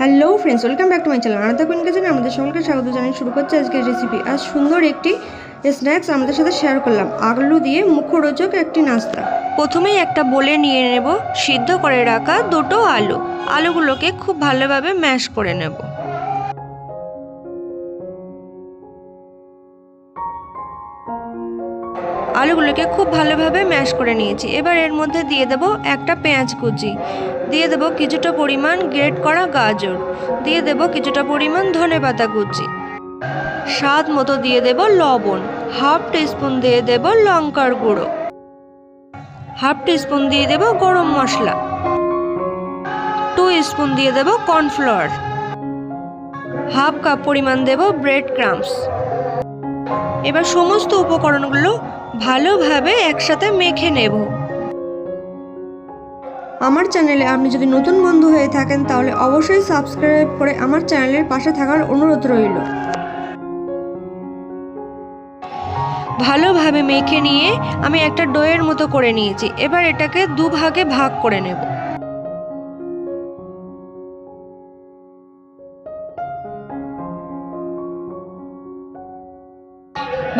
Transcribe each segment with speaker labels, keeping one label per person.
Speaker 1: Hello friends, welcome back to my channel. আনাদা queen কিচেনে আমাদের সকলকে স্বাগত জানিয়ে শুরু করছে আজকের রেসিপি। আজ সুন্দর একটি স্ন্যাক্স আমাদের সাথে শেয়ার করলাম, আলু দিয়ে মুখরোচক একটি নাস্তা। প্রথমেই একটা বোলে নিয়ে নেব সিদ্ধ করে রাখা দুটো আলু। আলুগুলোকে খুব ভালোভাবে ম্যাশ করে নেব। আলুগুলোকে খুব ভালোভাবে ম্যাশ করে নিয়েছি। এবার এর মধ্যে দিয়ে দেব একটা পেঁয়াজ কুচি, দিয়ে দেব কিছুটা পরিমাণ গ্রেট করা গাজর, দিয়ে দেব কিছুটা পরিমাণ ধনেপাতা কুচি, স্বাদ মতো দিয়ে দেব লবণ, হাফ টিস্পুন দিয়ে দেব লঙ্কার গুঁড়ো, হাফ টিস্পুন দিয়ে দেব গরম মশলা, 2 স্পুন দিয়ে দেব কর্নফ্লাওয়ার, হাফ কাপ পরিমাণ দেব ব্রেড ক্রাম্বস। এবার সমস্ত উপকরণগুলো ভালোভাবে একসাথে মেখে নেব। আমার চ্যানেলে আপনি যদি নতুন বন্ধু হয়ে থাকেন তাহলে অবশ্যই সাবস্ক্রাইব করে আমার চ্যানেলের পাশে থাকার অনুরোধ রইল। ভালোভাবে মেখে নিয়ে আমি একটা ডোয়ের মতো করে নিয়েছি। এবার এটাকে দুভাগে ভাগ করে নেব।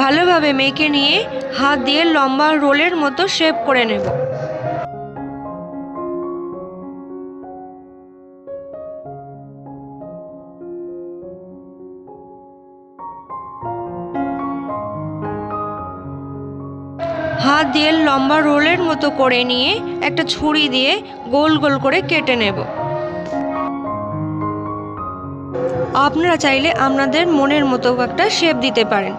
Speaker 1: ভালোভাবে মেখে নিয়ে হাত দিয়ে লম্বা রোলের মতো শেপ করে নেব। হাত দিয়ে লম্বা রোলের মতো করে নিয়ে একটা ছুরি দিয়ে গোল গোল করে কেটে নেব। আপনারা চাইলে আপনাদের মনের মতো একটা শেপ দিতে পারেন।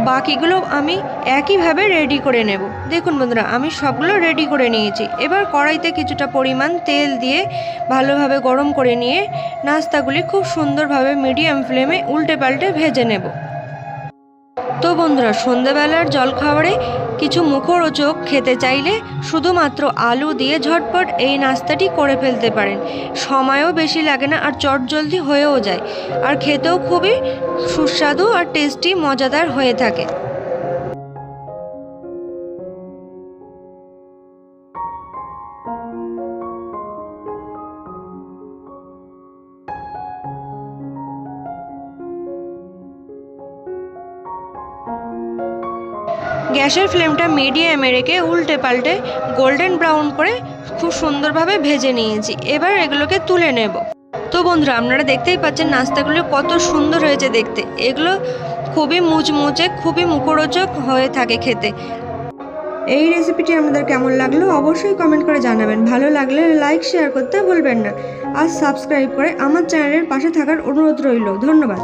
Speaker 1: বাকিগুলো আমি একইভাবে রেডি করে নেব। দেখুন বন্ধুরা, আমি সবগুলো রেডি করে নিয়েছি। এবার কড়াইতে কিছুটা পরিমাণ তেল দিয়ে ভালোভাবে গরম করে নিয়ে নাস্তাগুলি খুব সুন্দরভাবে মিডিয়াম ফ্লেমে উল্টে পাল্টে ভেজে নেব। তো বন্ধুরা, সন্ধ্যাবেলার জলখাবারে কিছু মুখরোচক খেতে চাইলে শুধুমাত্র আলু দিয়ে ঝটপট এই নাস্তাটি করে ফেলতে পারেন। সময়ও বেশি লাগে না আর চটজলদি হয়েও যায়, আর খেতেও খুবই সুস্বাদু আর টেস্টি মজাদার হয়ে থাকে। গ্যাসের ফ্লেমটা মিডিয়ামে রেখে উল্টে পাল্টে গোল্ডেন ব্রাউন করে খুব সুন্দরভাবে ভেজে নিয়েছি। এবার এগুলোকে তুলে নেব। তো বন্ধুরা, আপনারা দেখতেই পাচ্ছেন নাস্তাগুলো কত সুন্দর হয়েছে দেখতে। এগুলো খুবই মুচমুচে, খুবই মুখরোচক হয়ে থাকে খেতে। এই রেসিপিটি আমাদের কেমন লাগলো অবশ্যই কমেন্ট করে জানাবেন। ভালো লাগলে লাইক শেয়ার করতে ভুলবেন না। আর সাবস্ক্রাইব করে আমার চ্যানেলের পাশে থাকার অনুরোধ রইল। ধন্যবাদ।